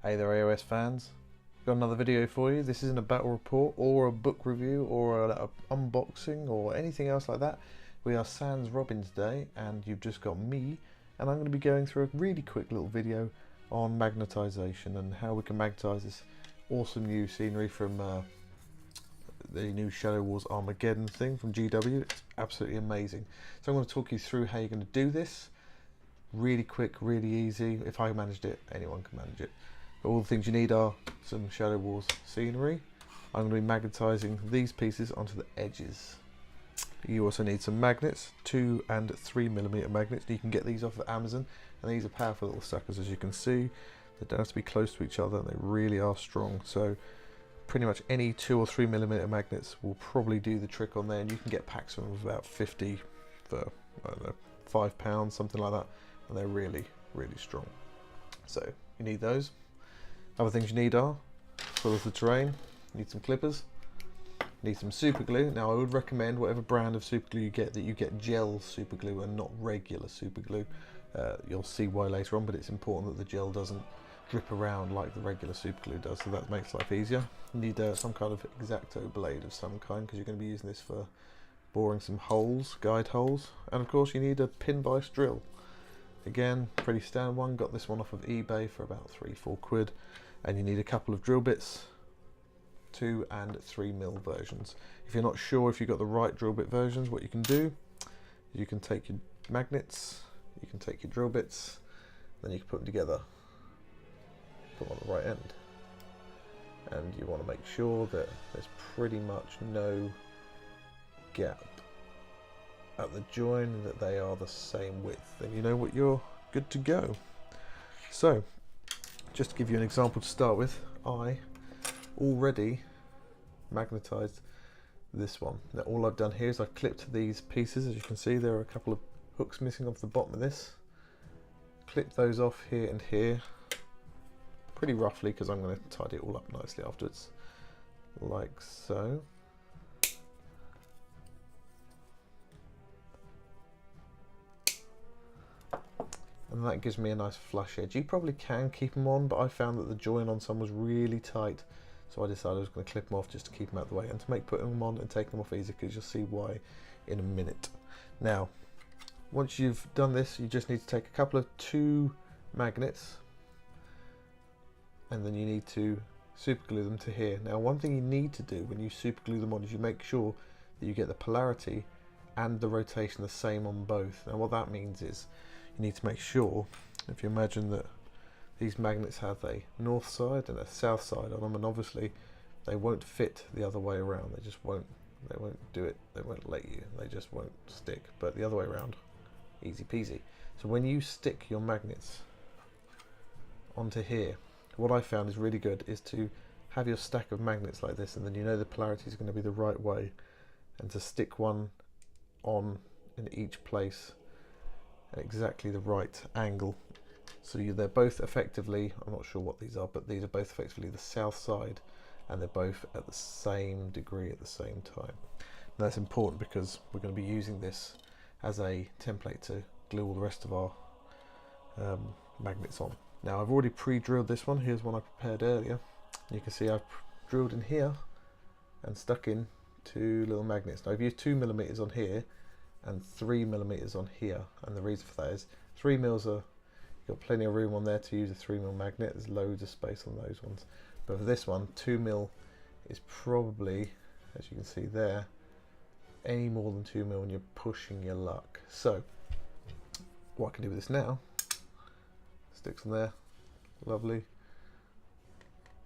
Hey there AOS fans, got another video for you. This isn't a battle report or a book review or an unboxing or anything else like that. We are Sans Robin today and you've just got me, and I'm going to be going through a really quick little video on magnetisation and how we can magnetise this awesome new scenery from the new Shadow Wars Armageddon thing from GW. It's absolutely amazing. So I'm going to talk you through how you're going to do this. Really quick, really easy. If I managed it, anyone can manage it. But all the things you need are some Shadow Wars scenery. I'm going to be magnetising these pieces onto the edges. You also need some magnets, 2 and 3mm magnets. You can get these off of Amazon, and these are powerful little suckers, as you can see. They don't have to be close to each other, and they really are strong. So pretty much any 2 or 3mm magnets will probably do the trick on there, and you can get packs of them of about 50 for, I don't know, £5, something like that, and they're really, really strong. So you need those. Other things you need are, full of the terrain, you need some clippers, you need some super glue. Now I would recommend whatever brand of super glue you get, that you get gel super glue and not regular super glue. You'll see why later on, but it's important that the gel doesn't drip around like the regular super glue does, so that makes life easier. You need some kind of X-Acto blade of some kind, because you're going to be using this for boring some holes, guide holes. And of course you need a pin vise drill. Again, pretty standard one. Got this one off of eBay for about 3-4 quid. And you need a couple of drill bits, 2 and 3mm versions. If you're not sure if you've got the right drill bit versions, what you can do, you can take your magnets, you can take your drill bits, then you can put them together, put them on the right end. And you want to make sure that there's pretty much no gap at the join, that they are the same width, and you know what, you're good to go. So just to give you an example to start with, I already magnetised this one. Now all I've done here is I've clipped these pieces. As you can see, there are a couple of hooks missing off the bottom of this. Clip those off here and here pretty roughly, because I'm going to tidy it all up nicely afterwards, like so. And that gives me a nice flush edge. You probably can keep them on, but I found that the join on some was really tight, so I decided I was going to clip them off just to keep them out of the way and to make putting them on and taking them off easy, because you'll see why in a minute. Now once you've done this, you just need to take a couple of 2 magnets, and then you need to super glue them to here. Now one thing you need to do when you super glue them on is you make sure that you get the polarity and the rotation the same on both. Now what that means is you need to make sure, if you imagine that these magnets have a north side and a south side on them, and obviously they won't fit the other way around. They just won't, they won't do it, they won't let you, they just won't stick. But the other way around, easy peasy. So when you stick your magnets onto here, what I found is really good is to have your stack of magnets like this, and then you know the polarity is going to be the right way, and to stick one on in each place at exactly the right angle. So they're both effectively, I'm not sure what these are, but these are both effectively the south side, and they're both at the same degree at the same time. And that's important because we're going to be using this as a template to glue all the rest of our magnets on. Now I've already pre-drilled this one. Here's one I prepared earlier. You can see I've drilled in here and stuck in 2 little magnets. Now I've used 2mm on here and 3mm on here, and the reason for that is 3mm are, you've got plenty of room on there to use a 3mm magnet. There's loads of space on those ones, but for this one 2mm is probably, as you can see there, any more than 2mm and you're pushing your luck. So what I can do with this now, sticks on there, lovely,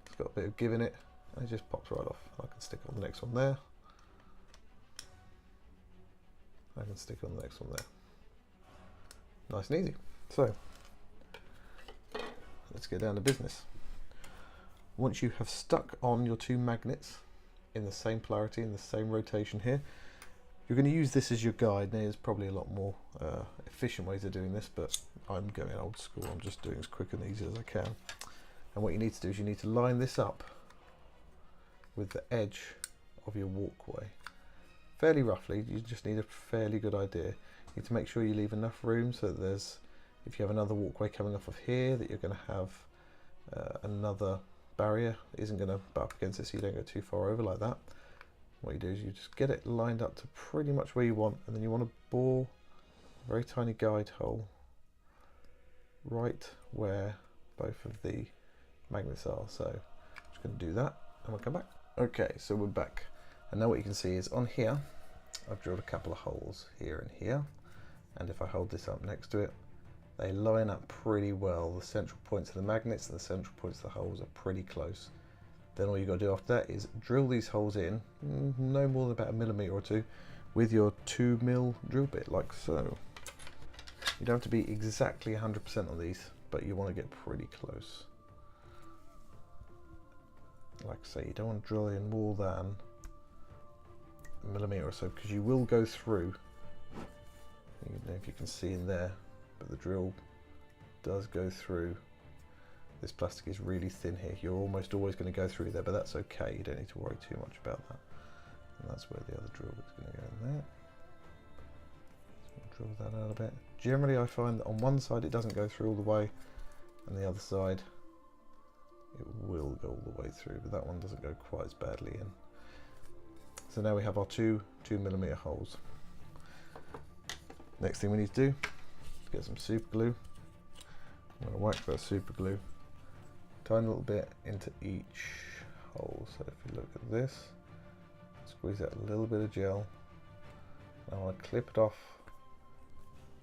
it's got a bit of give in it, and it just pops right off. I can stick on the next one there, I can stick on the next one there. Nice and easy. So let's get down to business. Once you have stuck on your 2 magnets in the same polarity, in the same rotation here, you're going to use this as your guide. Now there's probably a lot more efficient ways of doing this, but I'm going old school. I'm just doing as quick and easy as I can. And what you need to do is you need to line this up with the edge of your walkway. Fairly roughly, you just need a fairly good idea. You need to make sure you leave enough room so that there's, if you have another walkway coming off of here, that you're going to have another barrier isn't going to butt up against it, so you don't go too far over like that. What you do is you just get it lined up to pretty much where you want, and then you want to bore a very tiny guide hole right where both of the magnets are. So I'm just going to do that and we'll come back. Okay, so we're back, and now what you can see is on here I've drilled a couple of holes here and here, and if I hold this up next to it, they line up pretty well. The central points of the magnets and the central points of the holes are pretty close. Then all you've got to do after that is drill these holes in, no more than about 1 millimeter or 2, with your 2mm drill bit, like so. You don't have to be exactly 100% on these, but you want to get pretty close. Like I say, you don't want to drill in more than 1 millimeter or so, because you will go through. I don't know if you can see in there, but the drill does go through. This plastic is really thin here. You're almost always going to go through there, but that's okay. You don't need to worry too much about that. And that's where the other drill is going to go in there. So we'll drill that out a bit. Generally, I find that on one side it doesn't go through all the way, and the other side it will go all the way through, but that one doesn't go quite as badly in. So now we have our two 2mm holes. Next thing we need to do is get some super glue. I'm going to whack that super glue tiny little bit into each hole. So if you look at this, squeeze out a little bit of gel. I want to clip it off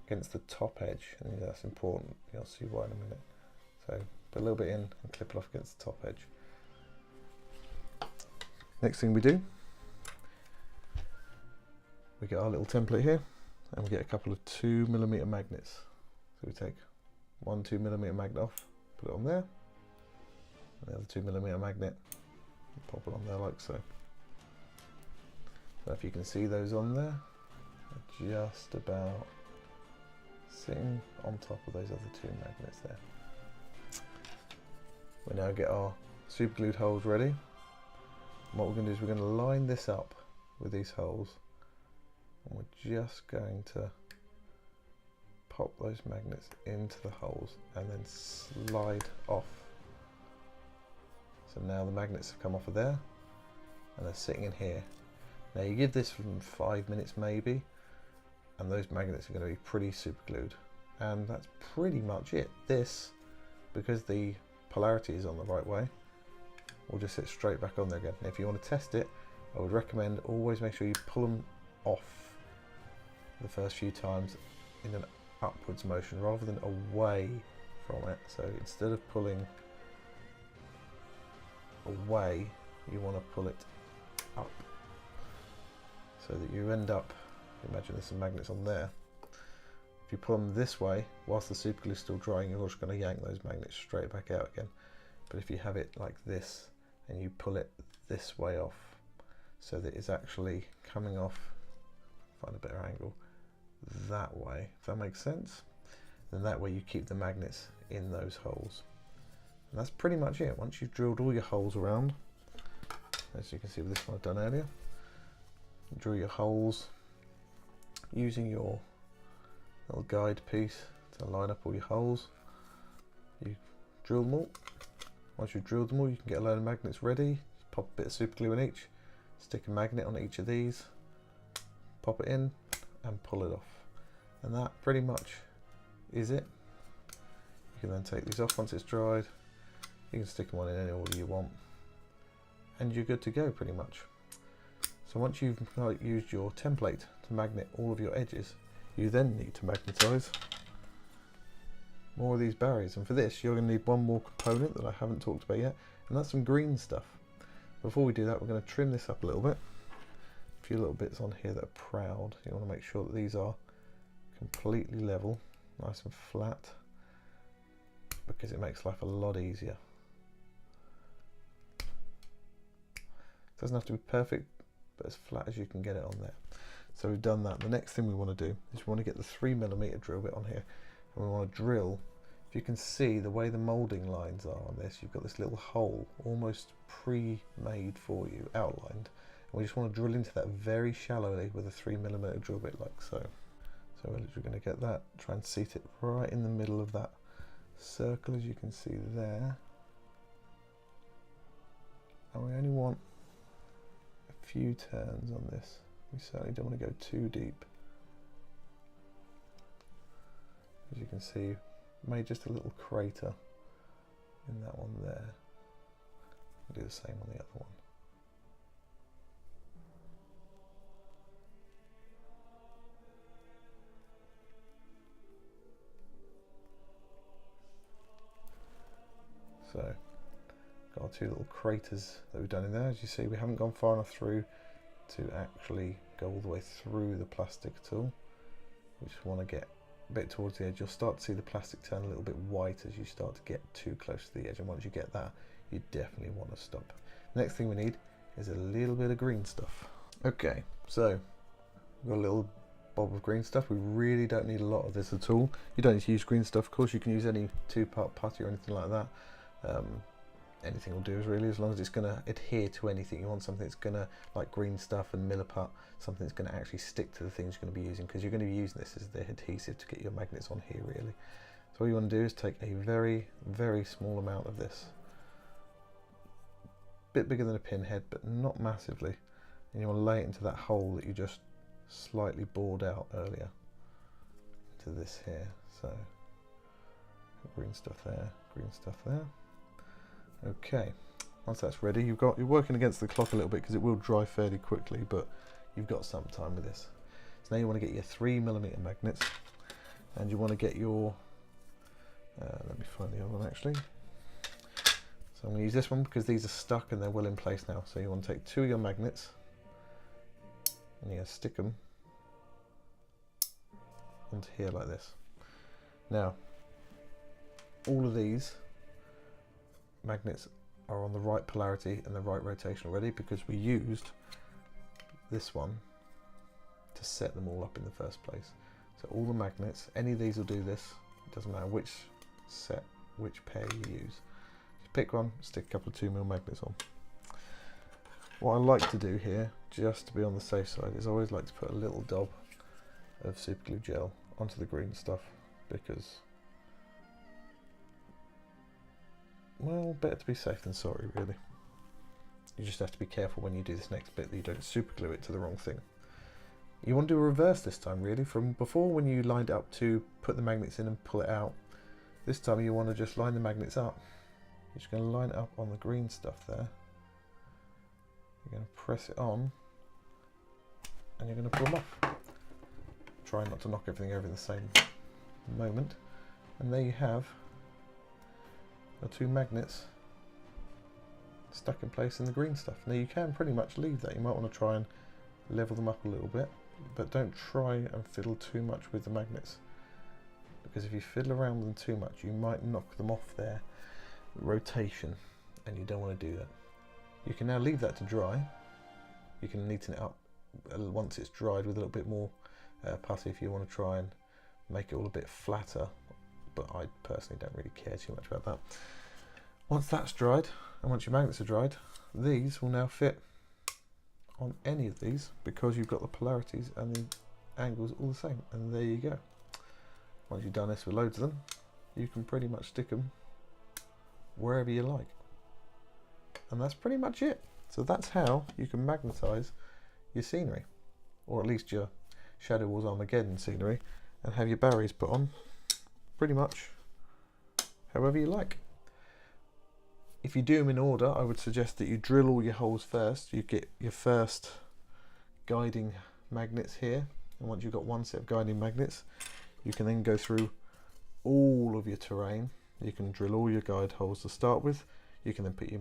against the top edge, and that's important. You'll see why in a minute. So put a little bit in and clip it off against the top edge. Next thing we do, we get our little template here, and we get a couple of 2mm magnets. So we take one 2mm magnet off, put it on there, and the other 2mm magnet, and pop it on there like so. So if you can see those on there, they're just about sitting on top of those other 2 magnets there. We now get our super glued holes ready. And what we're going to do is we're going to line this up with these holes, and we're just going to pop those magnets into the holes and then slide off. So now the magnets have come off of there and they're sitting in here. Now you give this from 5 minutes maybe, and those magnets are going to be pretty super glued, and that's pretty much it. This, because the polarity is on the right way, will just sit straight back on there again. And if you want to test it, I would recommend always make sure you pull them off the first few times in an upwards motion rather than away from it. So instead of pulling away, you want to pull it up, so that you end up, imagine there's some magnets on there. If you pull them this way whilst the super glue is still drying, you're just going to yank those magnets straight back out again. But if you have it like this and you pull it this way off, so that it's actually coming off, find a better angle, that way, if that makes sense, then that way you keep the magnets in those holes. And that's pretty much it. Once you've drilled all your holes around, as you can see with this one I've done earlier, drill your holes using your little guide piece to line up all your holes. You drill them all. Once you've drilled them all, you can get a load of magnets ready. Pop a bit of super glue in each, stick a magnet on each of these, pop it in and pull it off. And that pretty much is it. You can then take these off once it's dried. You can stick them on in any order you want, and you're good to go pretty much. So once you've used your template to magnet all of your edges, you then need to magnetise more of these barriers. And for this, you're going to need one more component that I haven't talked about yet, and that's some green stuff. Before we do that, we're going to trim this up a little bit. A few little bits on here that are proud. You want to make sure that these are completely level, nice and flat, because it makes life a lot easier. It doesn't have to be perfect, but as flat as you can get it on there. So we've done that. The next thing we want to do is we want to get the 3mm drill bit on here, and we want to drill. If you can see the way the moulding lines are on this, you've got this little hole almost pre-made for you, outlined. And we just want to drill into that very shallowly with a 3mm drill bit like so. So we're literally going to get that, try and seat it right in the middle of that circle, as you can see there. and we only want a few turns on this. We certainly don't want to go too deep. As you can see, made just a little crater in that one there. We'll do the same on the other one. So, got our two little craters that we've done in there. As you see, we haven't gone far enough through to actually go all the way through the plastic at all. We just want to get a bit towards the edge. You'll start to see the plastic turn a little bit white as you start to get too close to the edge, and once you get that, you definitely want to stop. Next thing we need is a little bit of green stuff. Okay, so we've got a little bob of green stuff. We really don't need a lot of this at all. You don't need to use green stuff, of course. You can use any 2-part putty or anything like that. Anything will do, really, as long as it's going to adhere to anything. You want something that's going to, like green stuff and milliput, something that's going to actually stick to the things you're going to be using, because you're going to be using this as the adhesive to get your magnets on here, really. So all you want to do is take a very, very small amount of this. Bit bigger than a pinhead, but not massively. And you want to lay it into that hole that you just slightly bored out earlier. Into this here. So, green stuff there, green stuff there. Okay, once that's ready, you're working against the clock a little bit because it will dry fairly quickly, but you've got some time with this. So now you want to get your 3mm magnets, and you want to get your, let me find the other one actually. So I'm going to use this one because these are stuck and they're well in place now. So you want to take 2 of your magnets, and you're going to stick them onto here like this. Now, all of these magnets are on the right polarity and the right rotation already, because we used this one to set them all up in the first place. So all the magnets, any of these will do this. It doesn't matter which set, which pair you use. Just pick one, stick a couple of 2mm magnets on. What I like to do here, just to be on the safe side, is I always like to put a little dab of super glue gel onto the green stuff, because, well, better to be safe than sorry, really. You just have to be careful when you do this next bit that you don't super glue it to the wrong thing. You want to do a reverse this time, really, from before when you lined it up to put the magnets in and pull it out. This time you want to just line the magnets up. You're just going to line it up on the green stuff there. You're going to press it on, and you're going to pull them off. Try not to knock everything over in the same moment. And there you have the 2 magnets stuck in place in the green stuff. Now you can pretty much leave that. You might want to try and level them up a little bit, but don't try and fiddle too much with the magnets, because if you fiddle around with them too much, you might knock them off their rotation, and you don't want to do that. You can now leave that to dry. You can neaten it up once it's dried with a little bit more putty if you want to try and make it all a bit flatter, but I personally don't really care too much about that. Once that's dried, and once your magnets are dried, these will now fit on any of these, because you've got the polarities and the angles all the same, and there you go. Once you've done this with loads of them, you can pretty much stick them wherever you like. And that's pretty much it. So that's how you can magnetise your scenery, or at least your Shadow Wars Armageddon scenery, and have your barriers put on pretty much however you like. If you do them in order, I would suggest that you drill all your holes first. You get your first guiding magnets here, and once you've got one set of guiding magnets, you can then go through all of your terrain. You can drill all your guide holes to start with. You can then put your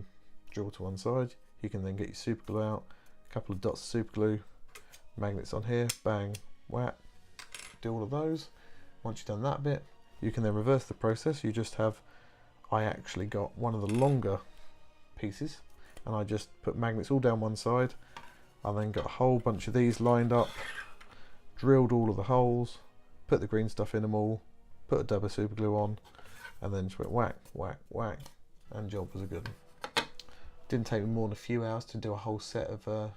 drill to one side. You can then get your super glue out, a couple of dots of super glue, magnets on here, bang, whack, do all of those. Once you've done that bit, you can then reverse the process. You just have, I actually got one of the longer pieces, and I just put magnets all down one side. I then got a whole bunch of these lined up, drilled all of the holes, put the green stuff in them all, put a dab of super glue on, and then just went whack, whack, whack, and job was a good one. Didn't take me more than a few hours to do a whole set of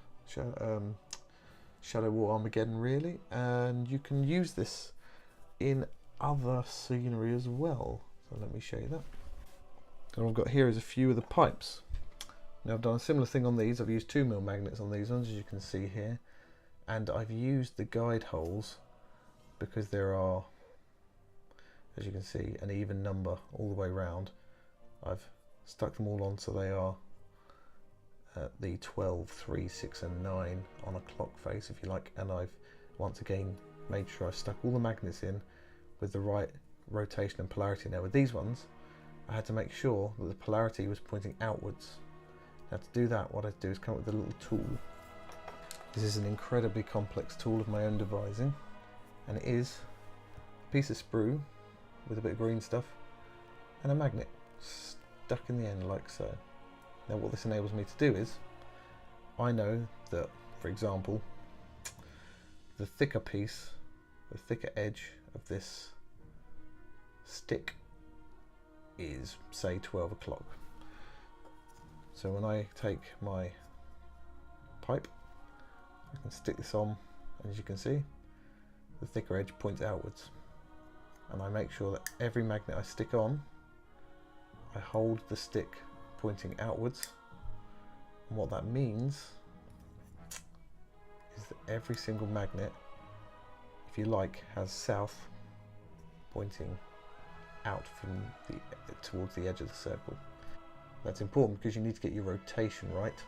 Shadow War Armageddon, really, and you can use this in other scenery as well. So let me show you that. And what I've got here is a few of the pipes. Now I've done a similar thing on these. I've used 2mm magnets on these ones, as you can see here, and I've used the guide holes because there are, as you can see, an even number all the way around. I've stuck them all on so they are the 12, 3, 6 and 9 on a clock face, if you like, and I've once again made sure I've stuck all the magnets in with the right rotation and polarity. Now with these ones I had to make sure that the polarity was pointing outwards. Now to do that, what I do is come up with a little tool. This is an incredibly complex tool of my own devising, and it is a piece of sprue with a bit of green stuff and a magnet stuck in the end like so. Now what this enables me to do is, I know that, for example, the thicker piece, the thicker edge of this stick is, say, 12 o'clock. So when I take my pipe, I can stick this on, and as you can see, the thicker edge points outwards. And I make sure that every magnet I stick on, I hold the stick pointing outwards. And what that means is that every single magnet, if you like, has south pointing out from towards the edge of the circle. That's important because you need to get your rotation right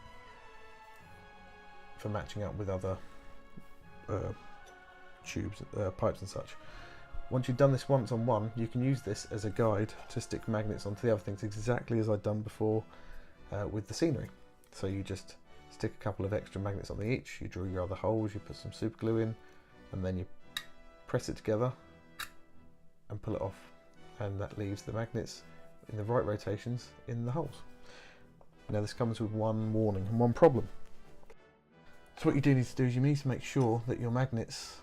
for matching up with other tubes, pipes and such. Once you've done this once on one, you can use this as a guide to stick magnets onto the other things, exactly as I'd done before with the scenery. So you just stick a couple of extra magnets on each, you drill your other holes, you put some super glue in, and then you press it together and pull it off, and that leaves the magnets in the right rotations in the holes. Now this comes with one warning and one problem. So what you do need to do is you need to make sure that your magnets,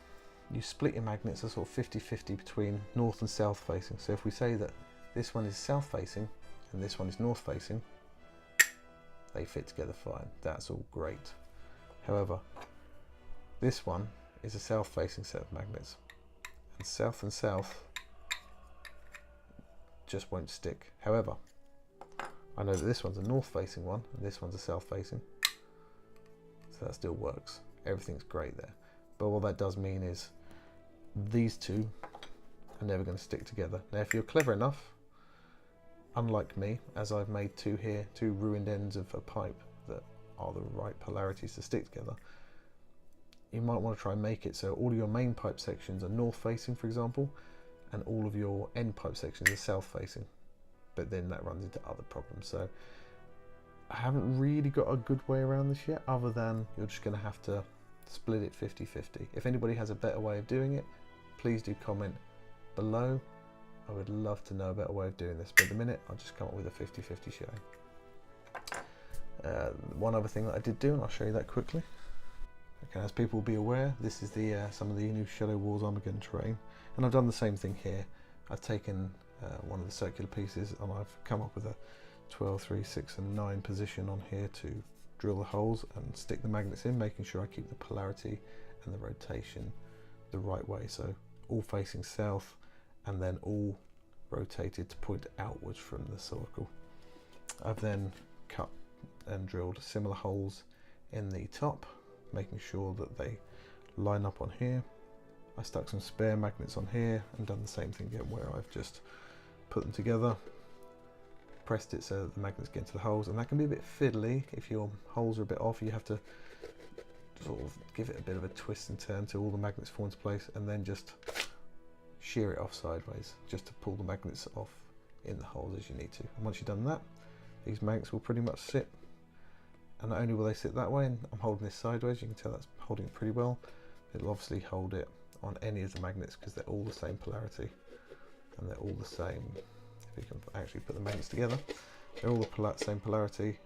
you split your magnets are sort of 50-50 between north and south facing. So if we say that this one is south facing and this one is north facing, they fit together fine. That's all great. However, this one is a south facing set of magnets, and south just won't stick. However, I know that this one's a north facing one and this one's a south facing, so that still works. Everything's great there. But what that does mean is these two are never going to stick together. Now if you're clever enough, unlike me, as I've made two here, two ruined ends of a pipe that are the right polarities to stick together, you might want to try and make it so all of your main pipe sections are north facing, for example, and all of your end pipe sections are south facing. But then that runs into other problems. So I haven't really got a good way around this yet, other than you're just going to have to split it 50-50. If anybody has a better way of doing it, please do comment below. I would love to know a better way of doing this, but at the minute I'll just come up with a 50-50 showing. One other thing that I did do, and I'll show you that quickly. Okay, as people will be aware, this is the some of the new Shadow Wars Armageddon terrain, and I've done the same thing here. I've taken one of the circular pieces and I've come up with a 12, 3, 6 and 9 position on here to drill the holes and stick the magnets in, making sure I keep the polarity and the rotation the right way, so all facing south and then all rotated to point outwards from the circle. I've then cut and drilled similar holes in the top, making sure that they line up on here. I stuck some spare magnets on here and done the same thing again, where I've just put them together, pressed it so that the magnets get into the holes, and that can be a bit fiddly. If your holes are a bit off, you have to sort of give it a bit of a twist and turn till all the magnets fall into place, and then just shear it off sideways just to pull the magnets off in the holes as you need to. And once you've done that, these magnets will pretty much sit, and not only will they sit that way, and I'm holding this sideways, you can tell that's holding it pretty well. It'll obviously hold it on any of the magnets because they're all the same polarity and they're all the same. If you can actually put the magnets together, they're all the same polarity,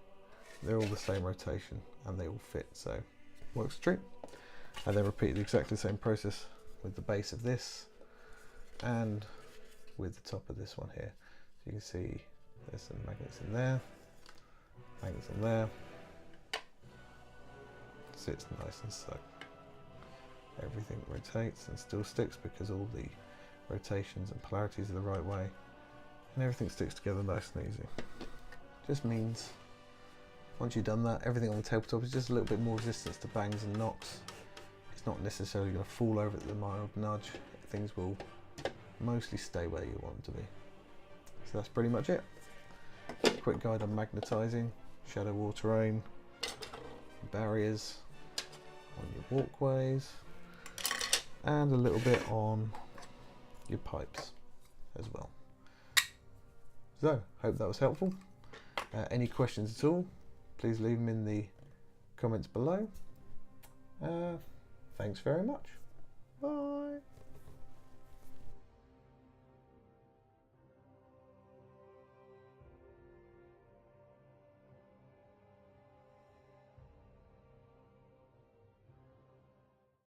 they're all the same rotation, and they all fit, so works a treat. And then repeat exactly the same process with the base of this and with the top of this one here. So you can see there's some magnets in there, magnets in there, sits nice and snug. Everything rotates and still sticks because all the rotations and polarities are the right way, and everything sticks together nice and easy. Just means Once you've done that, everything on the tabletop is just a little bit more resistance to bangs and knocks. It's not necessarily going to fall over at the mild nudge. Things will mostly stay where you want them to be. So that's pretty much it. Quick guide on magnetising, shadow wall terrain, barriers on your walkways, and a little bit on your pipes as well. So, hope that was helpful. Any questions at all, please leave them in the comments below. Thanks very much. Bye.